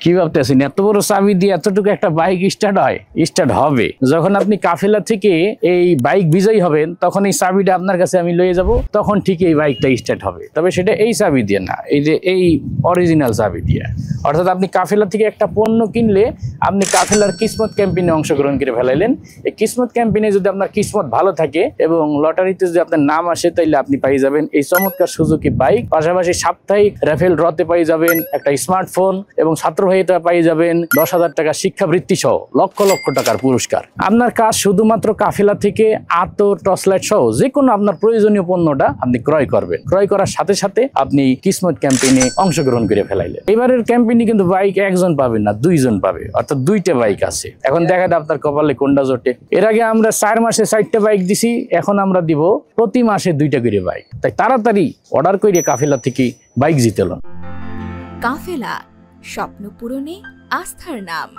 কি ভাবতেছেন এত বড় চাবি দিয়ে এতটুকু একটা বাইক স্টার্ট হয়? স্টার্ট হবে যখন আপনি কাফেলা থেকে এই বাইক বিজয়ী হবেন, তখন এই চাবিটা আপনার কাছে আমি লয়ে যাব, তখন ঠিক এই বাইকটা স্টার্ট হবে। তবে সেটা এই চাবি দিয়ে না, এই যে এই অরিজিনাল চাবি দিয়ে। অর্থাৎ আপনি কাফেলা থেকে একটা পণ্য কিনলে আপনি কাফেলার কিসমত ক্যাম্পেইনে অংশগ্রহণ করে ফেলাইলেন। এই কিসমত ক্যাম্পেইনে যদি আপনার কিসমত ভালো থাকে এবং লটারিতে যদি আপনার নাম আসে, তাইলে আপনি পাই যাবেন এই চমৎকার সুজুকি বাইক। পাশাপাশি সাপ্তাহিক রাফেল রতে পাই যাবেন একটা স্মার্টফোন, এবং ছাত্র ভাইটা পাই যাবেন 10,000 টাকা শিক্ষাবৃত্তি সহ লক্ষ লক্ষ টাকার পুরস্কার। আপনার কাজ শুধুমাত্র কাফেলা থেকে আতর, টর্চলাইট সহ যে কোনো আপনার প্রয়োজনীয় পণ্যটা আপনি ক্রয় করবেন। ক্রয় করার সাথে সাথে আপনি কিসমত ক্যাম্পেইনে অংশগ্রহণ করে ফেলাইলেন। এবারের ক্যাম্পেইনে কিন্তু বাইক একজন পাবেন না, 2 জন পাবে, অর্থাৎ 2টা বাইক আছে। এখন দেখা যায় আপনার কপালে কোনটা জোটে। এর আগে আমরা 4 মাসে 4টা বাইক দিছি, এখন আমরা দিব প্রতি মাসে 2টা করে বাইক। তাই তাড়াতাড়ি অর্ডার করে কাফেলা থেকে বাইক জিতেলন। কাফেলা, স্বপ্ন পূরণে আস্থার নাম।